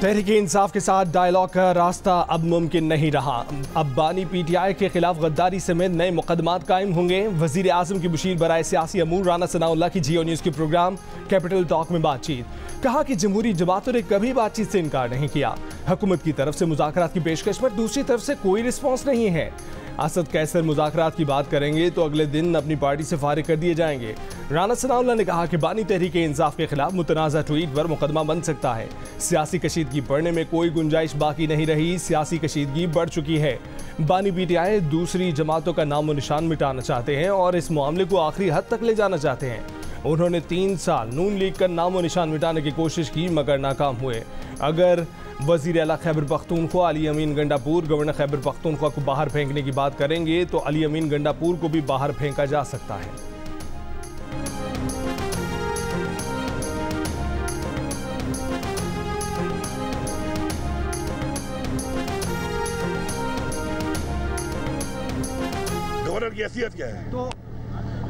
तहरीक-ए-इंसाफ के साथ डायलॉग का रास्ता अब मुमकिन नहीं रहा। अब बानी पीटीआई के खिलाफ गद्दारी समेत नए मुकदमात कायम होंगे। वजीर आजम की मुशीर बराए सियासी अमूर राना सनाउल्लाह की जियो न्यूज़ के प्रोग्राम कैपिटल टॉक में बातचीत। कहा कि जमहूरी जमातों ने कभी बातचीत से इनकार नहीं किया। हुकूमत की तरफ से मुज़ाकरात की पेशकश पर दूसरी तरफ से कोई रिस्पॉन्स नहीं है। असद कैसर मुज़ाकरात की बात करेंगे तो अगले दिन अपनी पार्टी से फारिग कर दिए जाएंगे। राना सनाउल्लाह ने कहा कि बानी तहरीक-ए-इंसाफ के खिलाफ मुतनाज़ा ट्वीट पर मुकदमा बन सकता है। सियासी कशीदगी बढ़ने में कोई गुंजाइश बाकी नहीं रही। सियासी कशीदगी बढ़ चुकी है। बानी पीटीआई दूसरी जमातों का नामो निशान मिटाना चाहते हैं और इस मामले को आखिरी हद तक ले जाना चाहते हैं। उन्होंने 3 साल नून लीग का नामो निशान मिटाने की कोशिश की मगर नाकाम हुए। अगर वज़ीर आला खैबर पख्तूनख्वा अली अमीन गंडापुर गवर्नर खैबर पख्तूनख्वा को बाहर फेंकने की बात करेंगे तो अली अमीन गंडापुर को भी बाहर फेंका जा सकता है। गवर्नर की हैसियत क्या है? तो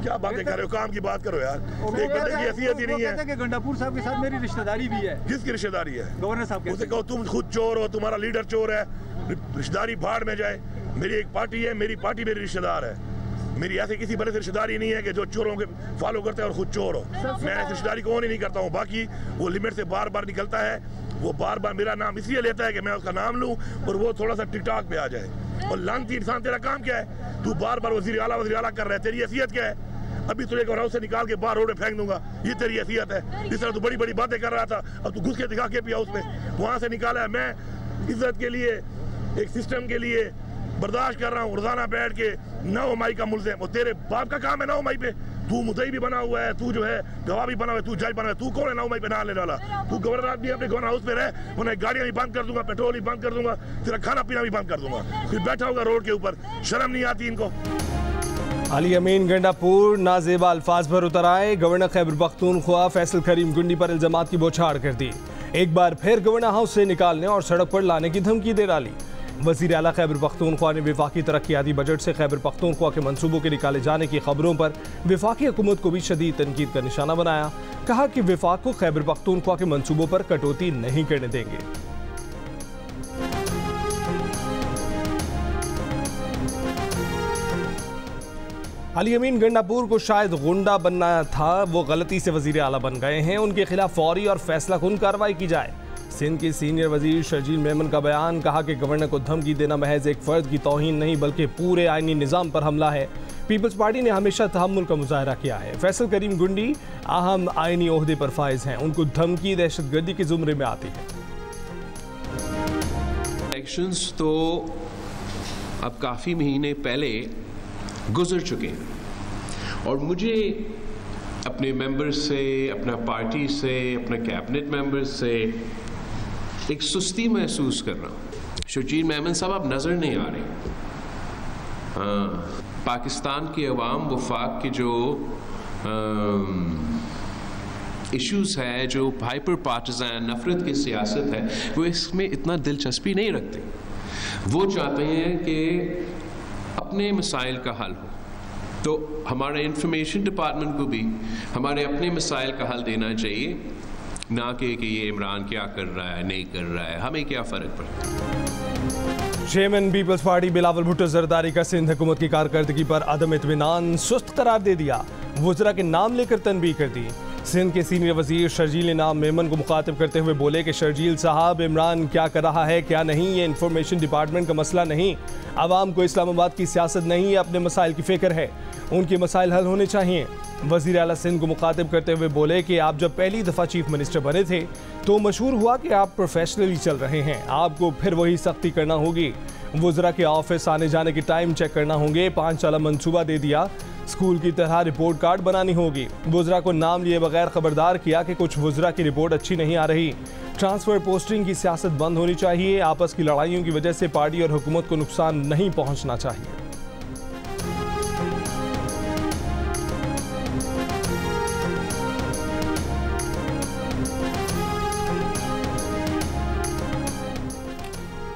क्या बातें कर रहे हो? काम की बात करो यार। एक बंदे की हैसियत ही नहीं है। गंडापुर साहब के साथ मेरी रिश्तेदारी भी है। किसकी रिश्तेदारी है? गवर्नर साहब के। उसे कहो तुम खुद चोर हो, तुम्हारा लीडर चोर है, रिश्तेदारी भाड़ में जाए। मेरी एक पार्टी है, मेरी पार्टी मेरी रिश्तेदार है। मेरी ऐसे किसी बड़े से रिश्तेदारी नहीं है कि जो चोरों के फॉलो करते हैं और खुद चोर हो। मैं ऐसी रिश्तेदारी को नहीं करता हूँ। बाकी वो लिमिट से बार बार निकलता है। वो बार बार मेरा नाम इसलिए लेता है कि मैं उसका नाम लूँ और वो थोड़ा सा टिकटॉक पे आ जाए। और लानती इंसान, तेरा काम क्या है? तू बार बार वजीर आला कर रहा है। तेरी हैसियत क्या है? अभी तुझे घर से निकाल के बाहर रोड में फेंक दूंगा। ये तेरी हैसियत है? जिस तरह तू बड़ी बड़ी बातें कर रहा था, अब तू घुस के दिखा के भी हाउस में वहां से निकाला है। मैं इज्जत के लिए, एक सिस्टम के लिए बर्दाश्त कर रहा हूँ। रोजाना बैठ के 9 मई का मुल्ज़िम, और तेरे बाप का काम है 9 मई पे। तू मुद्दई भी बना हुआ है, तू जो है गवाह भी बना हुआ है, तू जज बना हुआ है। तू कौन है 9 मई पे ना लेने वाला? तू गवर्नर आदमी अपने गवर्नर हाउस में रहे, उन्हें गाड़ियां भी बंद कर दूंगा, पेट्रोल भी बंद कर दूंगा, तेरा खाना पीना भी बंद कर दूंगा। फिर बैठा होगा रोड के ऊपर। शर्म नहीं आती इनको? अली अमीन गंडापुर नाजेबा अल्फाज पर उतर आए। गवर्नर खैबर पख्तूनख्वा फैसल करीम गुंडी पर इल्जामात की बौछार कर दी। एक बार फिर गवर्नर हाउस से निकालने और सड़क पर लाने की धमकी दे डाली। वज़ीर आला खैबर पख्तूनख्वा ने वफाकी तरक्याती बजट से खैबर पख्तूनख्वा के मंसूबों के निकाले जाने की खबरों पर वफाकी हुकूमत को भी शदीद तनकीद का निशाना बनाया। कहा कि वफाक को खैबर पख्तूनख्वा के मंसूबों पर कटौती नहीं करने देंगे। अली अमीन गंडापुर को शायद गुंडा बनना था, वो गलती से वज़ीर आला बन गए हैं। उनके खिलाफ फौरी और फैसला कुन कार्रवाई की जाए। सिंध के सीनियर वजीर शर्जील मेमन का बयान। कहा कि गवर्नर को धमकी देना महज एक फर्द की तौहीन नहीं बल्कि पूरे आईनी निज़ाम पर हमला है। पीपल्स पार्टी ने हमेशा तहम्मुल का मुजाहरा किया है। फैसल करीम गुंडी अहम आईनी ओहदे पर फाइज हैं। उनको धमकी दहशतगर्दी के जुमरे में आती है। इलेक्शंस तो अब काफ़ी महीने पहले गुजर चुके हैं और मुझे अपने मेंबर्स से, अपना पार्टी से, अपने कैबिनेट मेंबर्स से एक सुस्ती महसूस कर रहा हूँ। शर्जील मेमन साहब आप नज़र नहीं आ रहे। पाकिस्तान की अवाम वफाक के जो इश्यूज़ है, जो हाइपर पार्टिज़न नफरत की सियासत है, वो इसमें इतना दिलचस्पी नहीं रखते। वो चाहते हैं कि अपने मसाइल का हल हो। तो हमारे इंफॉर्मेशन डिपार्टमेंट को भी हमारे अपने मसाइल का हल देना चाहिए, ना कि ये इमरान क्या कर रहा है नहीं कर रहा है, हमें क्या फ़र्क पड़ता है। Chairman Peoples Party Bilawal Bhutto Zardari का सिंध हुकूमत की कारकर्दगी पर अदम इत्मीनान सुस्त करार दे दिया। वज़रा के नाम लेकर तनबीह कर दी। सिंध के सीनियर वजीर शर्जील नाम मेमन को मुखातिब करते हुए बोले कि शर्जील साहब, इमरान क्या कर रहा है क्या नहीं ये इंफॉर्मेशन डिपार्टमेंट का मसला नहीं। आवाम को इस्लामाबाद की सियासत नहीं, अपने मसाइल की फ़िक्र है। उनके मसाइल हल होने चाहिए। वज़ीर आला सिंध को मुखातिब करते हुए बोले कि आप जब पहली दफ़ा चीफ मिनिस्टर बने थे तो मशहूर हुआ कि आप प्रोफेशनली चल रहे हैं। आपको फिर वही सख्ती करना होगी। वज़रा के ऑफिस आने जाने के टाइम चेक करना होंगे। 5 साल मंसूबा दे दिया। स्कूल की तरह रिपोर्ट कार्ड बनानी होगी। वज़रा को नाम लिए बगैर खबरदार किया कि कुछ वज़रा की रिपोर्ट अच्छी नहीं आ रही। ट्रांसफ़र पोस्टिंग की सियासत बंद होनी चाहिए। आपस की लड़ाइयों की वजह से पार्टी और हुकूमत को नुकसान नहीं पहुँचना चाहिए।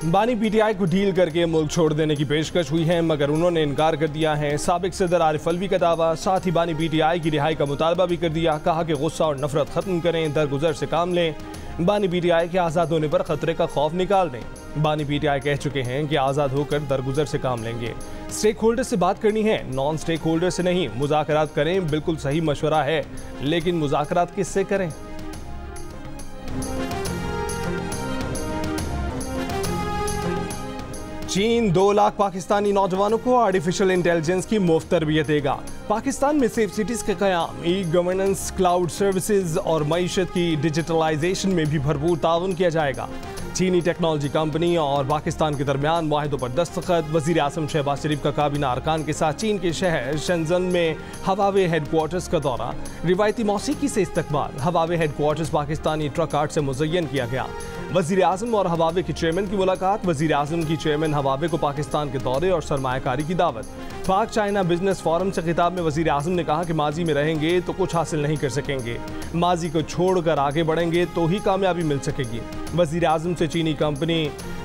बानी पीटीआई को डील करके मुल्क छोड़ देने की पेशकश हुई है मगर उन्होंने इनकार कर दिया है। साबिक सदर आरिफ अलवी का दावा, साथ ही बानी पीटीआई की रिहाई का मुतालबा भी कर दिया। कहा कि गुस्सा और नफरत खत्म करें, दरगुजर से काम लें। बानी पीटीआई के आज़ाद होने पर खतरे का खौफ निकाल दें। बानी पीटीआई कह चुके हैं कि आज़ाद होकर दरगुजर से काम लेंगे। स्टेक होल्डर से बात करनी है, नॉन स्टेक होल्डर से नहीं। मुज़ाकरात करें, बिल्कुल सही मशवरा है, लेकिन मुज़ाकरात किससे करें? चीन 2 लाख पाकिस्तानी नौजवानों को आर्टिफिशियल इंटेलिजेंस की मुफ्त तरबियत देगा। पाकिस्तान में सेफ सिटीज के क़याम, ई गवर्नेंस, क्लाउड सर्विसेज और मईशत की डिजिटलाइजेशन में भी भरपूर ताउन किया जाएगा। चीनी टेक्नोलॉजी कंपनी और पाकिस्तान के दरमियान मुआहिदों पर दस्तखत। वज़ीर आज़म शहबाज शरीफ का काबीना अरकान के साथ चीन के शहर शेंजन में हवावे हेडक्वार्टर्स का दौरा। रिवायती मौसीकी से इस्तकबाल। Huawei headquarters Pakistani truck art से मुज़य्यन किया गया। वज़ीर आज़म और हवावे के चेयरमैन की मुलाकात। वज़ीर आज़म की चेयरमैन हवावे को पाकिस्तान के दौरे और सरमायाकारी की दावत। पाक चाइना बिजनेस फोरम से खिताब में वज़ीर आज़म ने कहा कि माजी में रहेंगे तो कुछ हासिल नहीं कर सकेंगे, माजी को छोड़कर आगे बढ़ेंगे तो ही कामयाबी मिल सकेगी। वज़ीर आज़म से चीनी कंपनी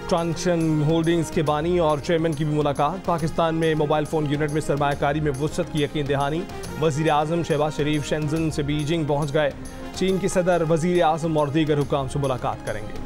ट्रांसन होल्डिंग्स के बानी और चेयरमैन की भी मुलाकात। पाकिस्तान में मोबाइल फ़ोन यूनिट में सरमायाकारी में वुसअत की यकीन दहानी। वज़ीर आज़म शहबाज शरीफ शेंजन से बीजिंग पहुँच गए। चीन के सदर वज़ीर आज़म और दीगर हुकाम से मुलाकात करेंगे।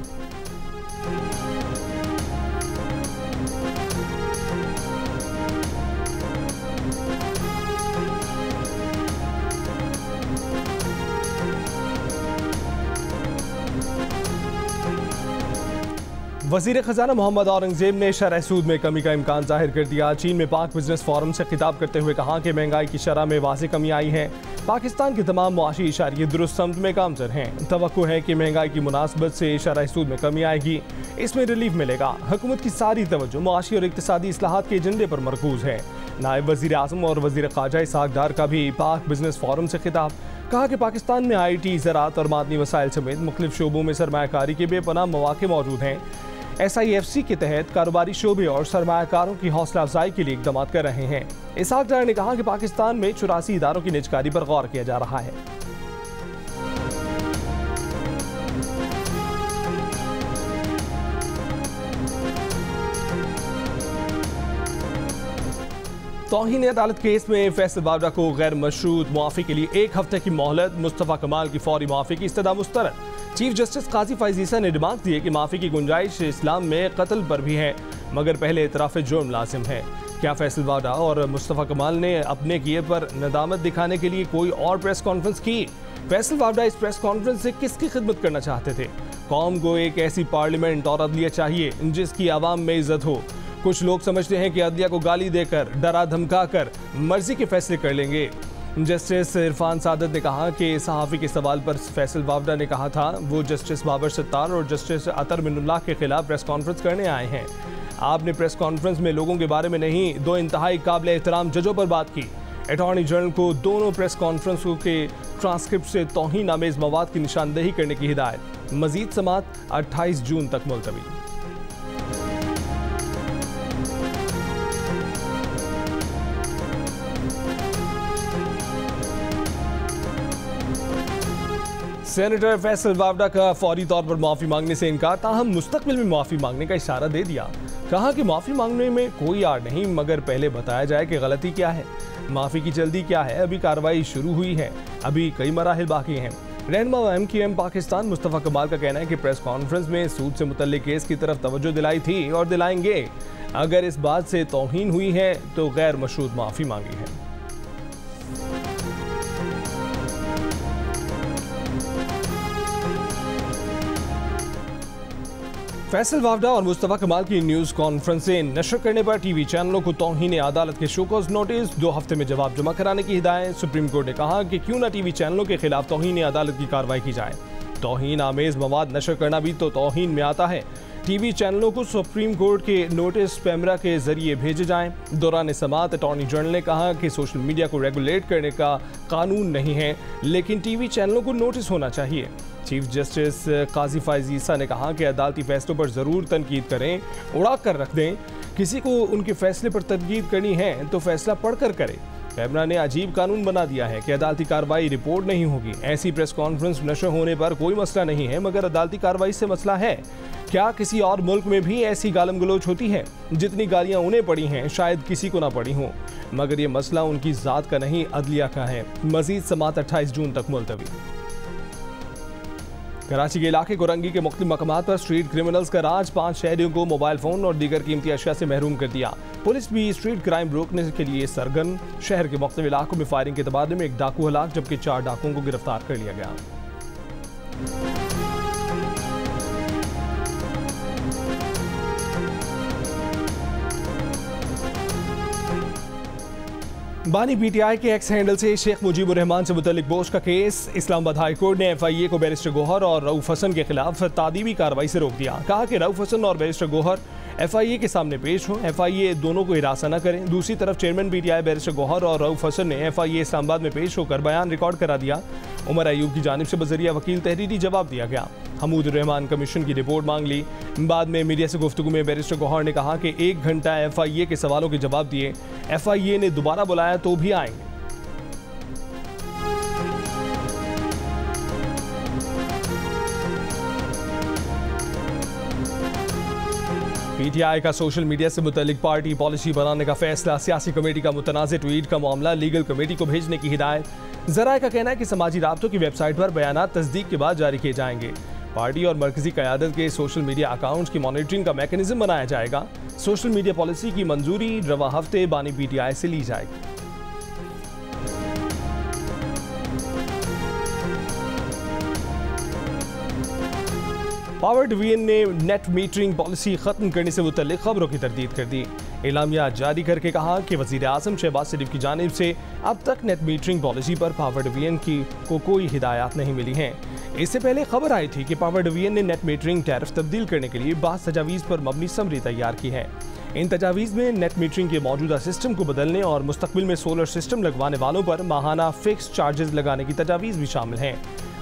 वज़ीर ख़जाना मोहम्मद औरंगज़ेब ने शरह सूद में कमी का इम्कान जाहिर कर दिया। चीन में पाक बिजनेस फोरम से खिताब करते हुए कहा कि महंगाई की शरह में वाज़ेह कमी आई है। पाकिस्तान के तमाम मुआशी इशारे दुरुस्त समत में गामज़न हैं। तवक्को है कि महंगाई की मुनासबत से शरह सूद में कमी आएगी, इसमें रिलीफ मिलेगा। हुकूमत की सारी तवज्जो मुआशी और इक़्तिसादी इस्लाहात के एजेंडे पर मरकूज़ है। नायब वज़ीर आज़म और वज़ीर ख़ारजा इसहाक़ डार का भी पाक बिजनेस फोरम से खिताब। कहा कि पाकिस्तान में IT, ज़राअत और मादनी वसाइल समेत मुख्तलिफ शोबों में सरमायाकारी के बेपनाह मौक़े मौजूद हैं। SIFC के तहत कारोबारी शोबे और सरमायाकारों की हौसला अफजाई के लिए इक़दाम कर रहे हैं। इसहाक़ डार ने कहा कि पाकिस्तान में 84 इदारों की निजकारी पर गौर किया जा रहा है। तौहीन अदालत केस में फैसल वावड़ा को गैर मशरूत मुआफ़ी के लिए 1 हफ्ते की मोहलत। मुस्तफ़ा कमाल की फौरी मुआफ़ी की इस्तदा मुस्तरद। चीफ जस्टिस काजी फैज़ ईसा ने डिमांड दी है कि माफ़ी की गुंजाइश इस्लाम में कत्ल पर भी है, मगर पहले इतराफ़ जुर्म लाजिम है। क्या फैसल वावड़ा और मुस्तफ़ा कमाल ने अपने किए पर नदामत दिखाने के लिए कोई और प्रेस कॉन्फ्रेंस की? फैसल वावड़ा इस प्रेस कॉन्फ्रेंस से किसकी खिदमत करना चाहते थे? कौम को एक ऐसी पार्लियामेंट और अदलिया चाहिए जिसकी आवाम में इज्जत हो। कुछ लोग समझते हैं कि अदलिया को गाली देकर, डरा धमका कर मर्जी के फैसले कर लेंगे। जस्टिस इरफान सादत ने कहा कि सहाफ़ी के सवाल पर फैसल वावड़ा ने कहा था वो जस्टिस बाबर सत्तार और जस्टिस अतर मिनुल्लाह के खिलाफ प्रेस कॉन्फ्रेंस करने आए हैं। आपने प्रेस कॉन्फ्रेंस में लोगों के बारे में नहीं, 2 इंतहाई काबिल एहतराम जजों पर बात की। अटॉर्नी जनरल को दोनों प्रेस कॉन्फ्रेंसों के ट्रांसक्रिप्ट से तौहीन आमेज मवाद की निशानदेही करने की हिदायत। मजीद समात 28 जून तक मुलतवी। सेनेटर फैसल वावड़ा का फौरी तौर पर माफ़ी मांगने से इनकार, ताहम मुस्तकबिल में माफ़ी मांगने का इशारा दे दिया। कहा कि माफ़ी मांगने में कोई आड़ नहीं, मगर पहले बताया जाए कि गलती क्या है, माफ़ी की जल्दी क्या है। अभी कार्रवाई शुरू हुई है, अभी कई मराहिल बाकी हैं। रहनुमा MQM पाकिस्तान मुस्तफ़ा कमाल का कहना है कि प्रेस कॉन्फ्रेंस में सूद से मुतल्लिक केस की तरफ तवज्जो दिलाई थी और दिलाएंगे। अगर इस बात से तौहीन हुई है तो गैर मशरूत माफ़ी मांगी है। फैसल वावड़ा और मुस्तफ़ा कमाल की न्यूज़ कॉन्फ्रेंसें नशर करने पर टीवी चैनलों को तौहीन अदालत के शोकॉज नोटिस, 2 हफ्ते में जवाब जमा कराने की हिदायत। सुप्रीम कोर्ट ने कहा कि क्यों न टीवी चैनलों के खिलाफ तौहीन अदालत की कार्रवाई की जाए। तौहीन आमेज मवाद नशर करना भी तो तौहीन में आता है। टीवी चैनलों को सुप्रीम कोर्ट के नोटिस पैमरा के जरिए भेजे जाएं। दौरान समाअत अटॉर्नी जनरल ने कहा कि सोशल मीडिया को रेगुलेट करने का कानून नहीं है, लेकिन टीवी चैनलों को नोटिस होना चाहिए। चीफ जस्टिस काजी फैज़ ईसा ने कहा कि अदालती फैसलों पर ज़रूर तनकीद करें, उड़ा कर रख दें। किसी को उनके फैसले पर तनकीद करनी है तो फैसला पढ़कर करें। पैमरा ने अजीब कानून बना दिया है कि अदालती कार्रवाई रिपोर्ट नहीं होगी। ऐसी प्रेस कॉन्फ्रेंस नशर होने पर कोई मसला नहीं है, मगर अदालती कार्रवाई से मसला है। क्या किसी और मुल्क में भी ऐसी गालम गलोच होती है? जितनी गालियां उन्हें पड़ी हैं शायद किसी को ना पड़ी हों, मगर ये मसला उनकी ज़ात का नहीं, अदलिया का है। मजीद समाअत 28 जून तक मुलतवी। कराची के इलाके कोरंगी के मुख्तलिफ मकामात पर स्ट्रीट क्रिमिनल्स का राज, 5 शहरियों को मोबाइल फोन और दीगर कीमती अशिया से महरूम कर दिया। पुलिस भी स्ट्रीट क्राइम रोकने के लिए सरगर्म। शहर के मुख्तलिफ इलाकों में फायरिंग के तबादले में 1 डाकू हलाक, जबकि 4 डाकुओं को गिरफ्तार कर लिया गया। बानी पीटीआई के एक्स हैंडल से शेख मुजीबुर रहमान से मुतल्लिक बोश का केस। इस्लामाबाद हाई कोर्ट ने FIA को बैरिस्टर गौहर और रऊफ हसन के खिलाफ तादीबी कार्रवाई से रोक दिया। कहा कि रऊफ हसन और बैरिस्टर गौहर FIA के सामने पेश हो, FIA दोनों को हिरासा न करें। दूसरी तरफ चेयरमैन PTI बैरिस्टर गौहर और रऊफ हसन ने FIA इस्लामाबाद में पेश होकर बयान रिकॉर्ड करा दिया। उमर अयूब की जानिब से बजरिया वकील तहरीरी जवाब दिया गया। हमूद रहमान कमीशन की रिपोर्ट मांग ली। बाद में मीडिया से गुफ्तगू में बैरिस्टर गौहर ने कहा कि 1 घंटा FIA के सवालों के जवाब दिए। FIA ने दोबारा बुलाया तो भी आएंगे। PTI का सोशल मीडिया से मुतल्लिक पार्टी पॉलिसी बनाने का फैसला, सियासी कमेटी का मुतनाज़ ट्वीट का मामला लीगल कमेटी को भेजने की हिदायत। ज़राए का कहना है कि समाजी राब्तों की वेबसाइट पर बयानात तस्दीक के बाद जारी किए जाएंगे। पार्टी और मरकजी क़यादत के सोशल मीडिया अकाउंट्स की मॉनिटरिंग का मैकेनिज्म बनाया जाएगा। सोशल मीडिया पॉलिसी की मंजूरी रवा हफ्ते बानी PTI से ली जाएगी। पावर डिवीजन ने नेट मीटरिंग पॉलिसी खत्म करने से मुतल्लिक खबरों की तरदीद कर दी। एलामिया जारी करके कहा कि वज़ीर आज़म शहबाज शरीफ की जानिब से अब तक नेट मीटरिंग पॉलिसी पर पावर डिवीजन को कोई हिदायत नहीं मिली हैं। इससे पहले खबर आई थी कि पावर डिवीजन ने नेट मीटरिंग टैरिफ तब्दील करने के लिए 22 तजावीज़ पर मबनी समरी तैयार की है। इन तजावीज़ में नेट मीटरिंग के मौजूदा सिस्टम को बदलने और मुस्तकबिल में सोलर सिस्टम लगवाने वालों पर माहाना फिक्स चार्जेस लगाने की तजावीज़ भी शामिल हैं।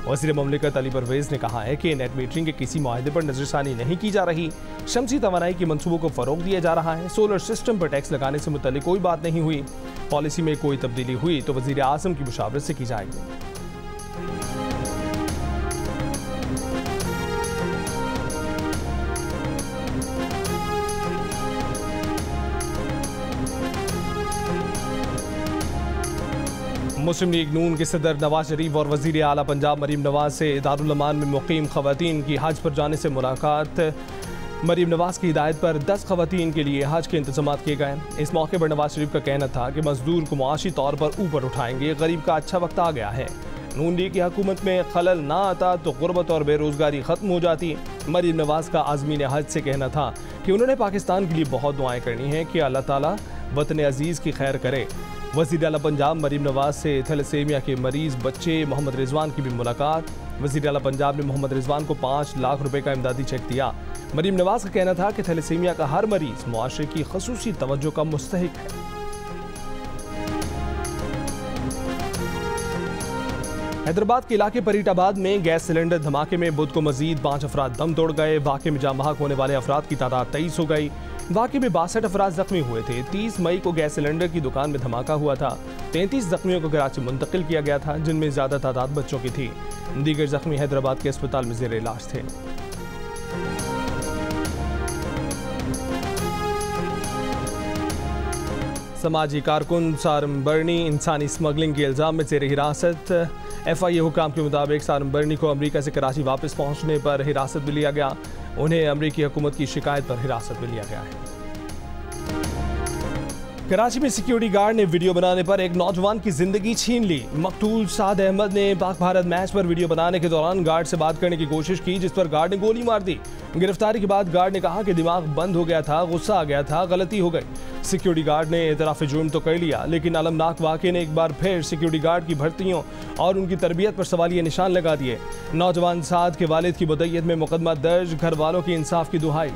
वज़ीर ममलिकत अली परवेज़ ने कहा है कि नेट मीटरिंग के किसी मुआहदे पर नजरसानी नहीं की जा रही। शमसी तवानाई के मंसूबों को फ़रोग़ दिया जा रहा है। सोलर सिस्टम पर टैक्स लगाने से मुतल्लिक कोई बात नहीं हुई। पॉलिसी में कोई तब्दीली हुई तो वज़ीर आज़म की मुशावरत से की जाएगी। मुस्लिम लीग नून के सदर नवाज शरीफ और वज़ीर आला पंजाब मरीम नवाज से दारुल अमान में मुकीम ख़वातीन की हज पर जाने से मुलाकात। मरीम नवाज की हिदायत पर 10 ख़वातीन के लिए हज के इंतजाम किए गए। इस मौके पर नवाज शरीफ का कहना था कि मजदूर को मुआशी तौर पर ऊपर उठाएंगे। गरीब का अच्छा वक्त आ गया है। नून लीग की हुकूमत में खलल ना आता तो गुर्बत और बेरोज़गारी ख़त्म हो जाती। मरीम नवाज का आज़मीन हज से कहना था कि उन्होंने पाकिस्तान के लिए बहुत दुआएं करनी हैं कि अल्लाह ताला वतन अजीज़ की खैर करे। वज़ीर आला पंजाब मरीम नवाज से थैलेसीमिया के मरीज़ बच्चे मोहम्मद रिजवान की भी मुलाकात। वज़ीर आला पंजाब ने मोहम्मद रिजवान को 5 लाख रुपए का इमदादी चेक दिया। मरीम नवाज का कहना था कि थैलेसीमिया का हर मरीज़ मुआशरे की ख़ुसूसी तवज्जो का मुस्तहिक है। हैदराबाद के इलाके परीटाबाद में गैस सिलेंडर धमाके में बुध को मजीद 5 अफराद दम तोड़ गए। वाक़े में जाँ बहक होने वाले अफराद की तादाद 23 हो गई। वाक़े में 62 अफराद जख्मी हुए थे। 30 मई को गैस सिलेंडर की दुकान में धमाका हुआ था। 33 जख्मियों को कराची मुंतकिल किया गया था, जिनमें ज़्यादा तादाद बच्चों की थी। दीगर जख्मी हैदराबाद के अस्पताल में ज़ेर इलाज थे। समाजी कारकुन सारम बर्नी इंसानी स्मगलिंग के इल्ज़ाम में ज़ेर हिरासत। FIA हुकाम के मुताबिक सारम बर्नी को अमरीका से कराची वापस पहुंचने पर हिरासत में लिया गया। उन्हें अमरीकी हुकूमत की शिकायत पर हिरासत में लिया गया है। कराची में सिक्योरिटी गार्ड ने वीडियो बनाने पर एक नौजवान की जिंदगी छीन ली। मकतूल साद अहमद ने पाक भारत मैच पर वीडियो बनाने के दौरान गार्ड से बात करने की कोशिश की, जिस पर गार्ड ने गोली मार दी। गिरफ्तारी के बाद गार्ड ने कहा कि दिमाग बंद हो गया था, गुस्सा आ गया था, गलती हो गई। सिक्योरिटी गार्ड ने एतराफ़ जुर्म तो कर लिया, लेकिन अलमनाक वाक़े ने एक बार फिर सिक्योरिटी गार्ड की भर्तियों और उनकी तरबियत पर सवालिया निशान लगा दिए। नौजवान साद के वालिद की मुद्दत में मुकदमा दर्ज, घर वालों की इंसाफ की दुहाई।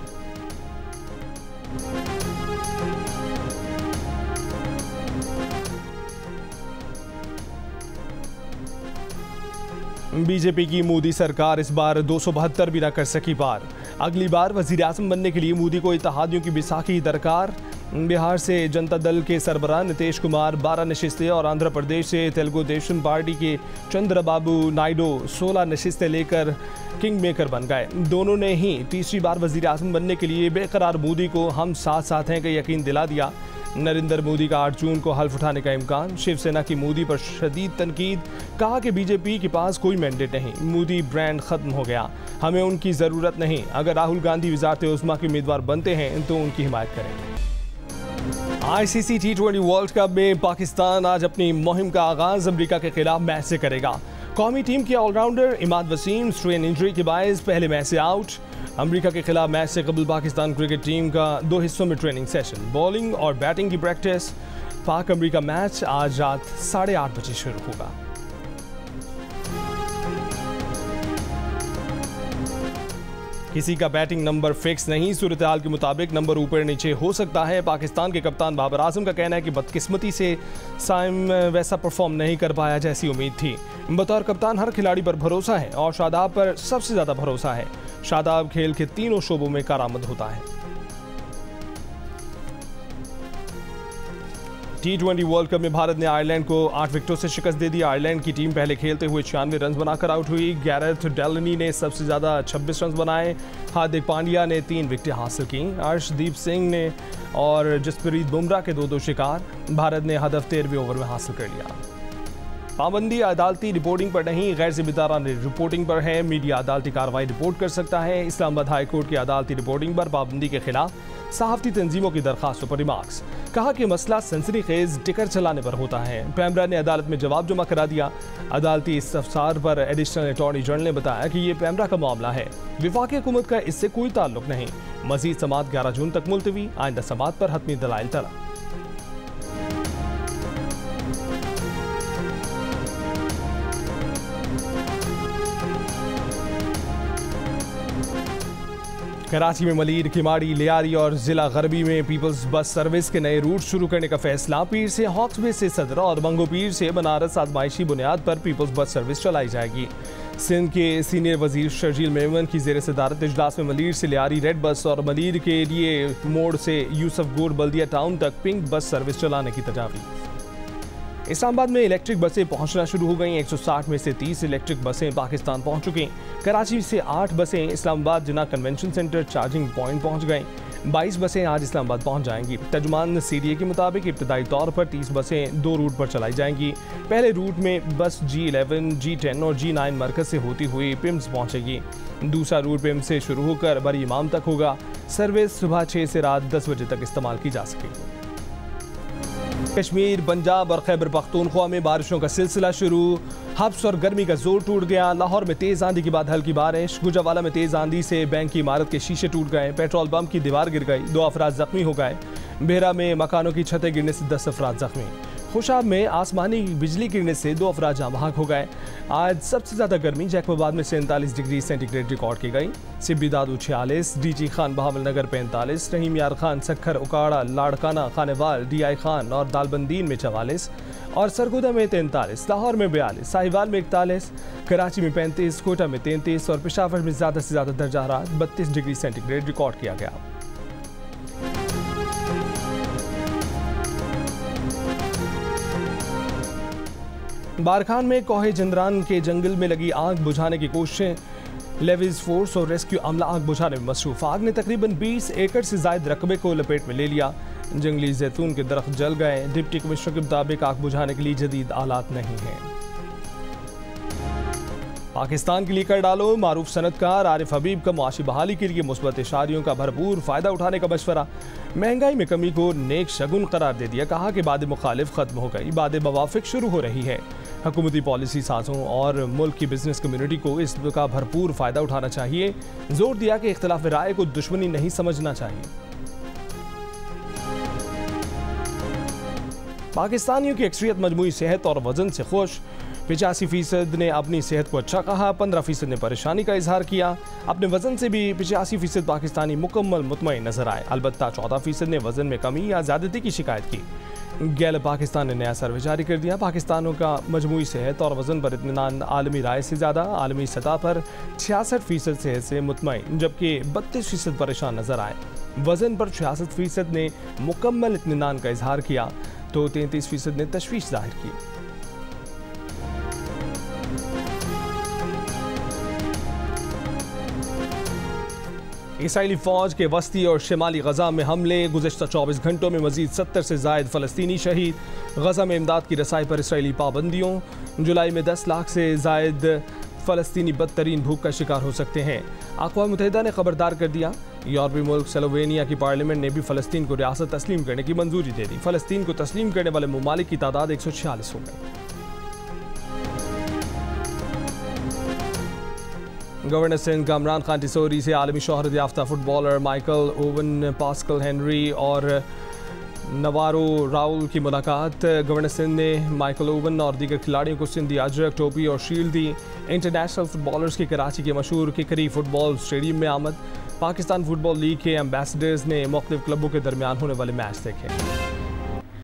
बीजेपी की मोदी सरकार इस बार 272 भी न कर सकी पार। अगली बार वज़ीर आज़म बनने के लिए मोदी को इत्तेहादियों की बैसाखी दरकार। बिहार से जनता दल के सरबराह नीतीश कुमार 12 नशिस्तें और आंध्र प्रदेश से तेलुगु देशम पार्टी के चंद्रबाबू नायडू 16 नशिस्तें लेकर किंग मेकर बन गए। दोनों ने ही तीसरी बार वज़ीर आज़म बनने के लिए बेकरार मोदी को हम साथ साथ हैं का यकीन दिला दिया। नरेंद्र मोदी का 8 जून को हल्फ उठाने का इम्कान। शिवसेना की मोदी पर शदीद तनकीद, कहा कि बीजेपी के पास कोई मैंडेट नहीं, मोदी ब्रांड खत्म हो गया, हमें उनकी जरूरत नहीं। अगर राहुल गांधी वज़ारत उज़्मा के उम्मीदवार बनते हैं तो उनकी हिमायत करेंगे। ICC T20 वर्ल्ड कप में पाकिस्तान आज अपनी मुहिम का आगाज अमेरिका के खिलाफ मैच से करेगा। कौमी टीम के allrounder Imad Wasim strain injury के बायस पहले मैच से आउट। अमेरिका के खिलाफ मैच से कबल पाकिस्तान क्रिकेट टीम का 2 हिस्सों में ट्रेनिंग सेशन, बॉलिंग और बैटिंग की प्रैक्टिस। पाक अमेरिका मैच आज रात 8:30 बजे शुरू होगा। किसी का बैटिंग नंबर फिक्स नहीं, सूरत हाल के मुताबिक नंबर ऊपर नीचे हो सकता है। पाकिस्तान के कप्तान बाबर आजम का कहना है कि बदकिस्मती से साइम वैसा परफॉर्म नहीं कर पाया जैसी उम्मीद थी। बतौर कप्तान हर खिलाड़ी पर भरोसा है और शादाब पर सबसे ज्यादा भरोसा है। शादाब खेल के तीनों शोबों में कारआमद होता है। T20 वर्ल्ड कप में भारत ने आयरलैंड को 8 विकेटों से शिकस्त दे दी। आयरलैंड की टीम पहले खेलते हुए 96 रन बनाकर आउट हुई। गैरेथ डेलनी ने सबसे ज्यादा 26 रन बनाए। हार्दिक पांड्या ने 3 विकेटें हासिल की। अर्शदीप सिंह ने और जसप्रीत बुमराह के 2-2 शिकार। भारत ने हदफ 13वें ओवर में हासिल कर लिया। पाबंदी अदालती रिपोर्टिंग पर नहीं, गैर जिम्मेदाराना रिपोर्टिंग पर है। मीडिया अदालती कार्रवाई रिपोर्ट कर सकता है। इस्लामाबाद हाई कोर्ट की अदालती रिपोर्टिंग पर पाबंदी के खिलाफ सहाफती तंजीमों की दरखास्तों पर रिमार्क्स। कहा कि मसला सनसनीखेज टिकर चलाने पर होता है। पैमरा ने अदालत में जवाब जमा करा दिया। अदालती इस्तफसार पर एडिशनल अटॉर्नी जनरल ने बताया कि ये पैमरा का मामला है, वफाकी हुकूमत का इससे कोई ताल्लुक नहीं। मजीद समाअत 11 जून तक मुलतवी, आइंदा समाअत पर हतमी दलाइल तलब। कराची में मलीर, किमाड़ी, लियारी और जिला गरबी में पीपल्स बस सर्विस के नए रूट शुरू करने का फैसला। पीर से हॉक्सबे से सदर और मंगो पीर से बनारस आजमाइशी बुनियाद पर पीपल्स बस सर्विस चलाई जाएगी। सिंध के सीनियर वजीर शर्जील मेमन की जेर सदारत इजलास में मलीर से लियारी रेड बस और मलीर के लिए मोड़ से यूसुफ गोर बल्दिया टाउन तक पिंक बस सर्विस चलाने की तजावीज़। इस्लामाबाद में इलेक्ट्रिक बसें पहुंचना शुरू हो गई। 160 में से 30 इलेक्ट्रिक बसें पाकिस्तान पहुंच चुकी। कराची से 8 बसें इस्लामाबाद जिना कन्वेंशन सेंटर चार्जिंग पॉइंट पहुंच गई। 22 बसें आज इस्लामाबाद पहुंच जाएंगी। तर्जुमान CDA के मुताबिक इब्तदाई तौर पर 30 बसें 2 रूट पर चलाई जाएंगी। पहले रूट में बस G11, G10 और G9 मरकज से होती हुई पिम्स पहुंचेगी। दूसरा रूट पिम्स से शुरू होकर बरी इमाम तक होगा। सर्विस सुबह 6 से रात 10 बजे तक इस्तेमाल की जा सकेगी। कश्मीर, पंजाब और खैबर पख्तूनख्वा में बारिशों का सिलसिला शुरू। हब्स और गर्मी का जोर टूट गया। लाहौर में तेज आंधी के बाद हल्की बारिश। गुजरावाला में तेज आंधी से बैंक की इमारत के शीशे टूट गए। पेट्रोल पंप की दीवार गिर गई। 2 अफराद जख्मी हो गए। बेहरा में मकानों की छतें गिरने से 10 अफराद जख्मी। खुशाब में आसमानी बिजली गिरने से 2 अफराद जाँ बहक हो गए। आज सबसे ज़्यादा गर्मी जैकबाबाद में 47 डिग्री सेंटीग्रेड रिकॉर्ड की गई। सिब्बी दादू 46, DG खान बहावल नगर 45, रहीम यार खान सखर उकाड़ा लाड़काना खानेवाल DI खान और दालबंदीन में 44 और सरगोदा में 43, लाहौर में 42, साहिवाल में 41, कराची में 35, कोटा में 33 और पेशावर में ज़्यादा से ज़्यादा दर्जा हरारत 32 डिग्री सेंटीग्रेड रिकॉर्ड किया गया। बारखान में कोहे जंदरान के जंगल में लगी आग बुझाने की कोशिशें। लेविस फोर्स और रेस्क्यू अमला आग बुझाने में मसरूफ। आग ने तकरीबन 20 एकड़ से जायद रकबे को लपेट में ले लिया। जंगली जैतून के दरख्त जल गए। डिप्टी कमिश्नर के मुताबिक आग बुझाने के लिए जदीद आलात नहीं हैं। पाकिस्तान के लिए कर डालो। मारूफ सनतकार आरिफ हबीब का मुआशी बहाली के लिए मुस्बत इशारियों का भरपूर फ़ायदा उठाने का मशवरा। महंगाई में कमी को नेक शगुन करार दे दिया। कहा कि बाद मुखालिफ ख़त्म हो गई, बाद मवाफिक शुरू हो रही है। हुकूमती पॉलिसी साजों और मुल्क की बिजनेस कम्युनिटी को इसका भरपूर फ़ायदा उठाना चाहिए। जोर दिया कि इख्तिलाफ राय को दुश्मनी नहीं समझना चाहिए। पाकिस्तानियों की अक्सरियत मजमूई सेहत और वजन से खुश। 85% ने अपनी सेहत को अच्छा कहा। 15% ने परेशानी का इजहार किया। अपने वजन से भी 85% पाकिस्तानी मुकम्मल मुतमईन नजर आए। अलबत्ता 14% ने वजन में कमी या ज्यादती की शिकायत की। गैलप पाकिस्तान ने नया सर्वे जारी कर दिया। पाकिस्तानों का मजमूई सेहत और वजन पर इत्मीनान आलमी राय से ज़्यादा। आलमी सतह पर 66% सेहत से मुतमईन जबकि 32% परेशान नजर आए। वजन पर 66% ने मुकम्मल इत्मीनान का इजहार किया तो 33% ने तशवीश जाहिर की। इसराइली फौज के वस्ती और शिमाली गजा में हमले, गुज़श्ता 24 घंटों में मजीद 70 से ज़ायद फ़लस्तीनी शहीद। गजा में इमदाद की रसाई पर इसराइली पाबंदियों। जुलाई में 10 लाख से ज़ायद फ़लस्तीनी बदतरीन भूख का शिकार हो सकते हैं। अक़वाम मुत्तहिदा ने खबरदार कर दिया। यूरोपीय मुल्क स्लोवेनिया की पार्लियामेंट ने भी फ़लस्तीन को रियासत तस्लीम करने की मंजूरी दे दी। फ़लस्तीन को तस्लीम करने वाले ममालिक की तादाद 146 हो गई। गवर्नर सिंध का इमरान खान टिसोरी से आलमी शोहरत याफ्ता footballer Michael Owen, Pascal Henry और नवारो राउल की मुलाकात। गवर्नर सिंध ने माइकल ओवन और दीगर खिलाड़ियों को सिंधी अजरक, टोपी और शील्ड दी। इंटरनेशनल फुटबॉलर्स की कराची के मशहूर किकरी फुटबॉल स्टेडियम में आमद। पाकिस्तान फुटबॉल लीग के एम्बेसडर्स ने मुख्तलिफ क्लबों के दरमियान होने वाले मैच देखे।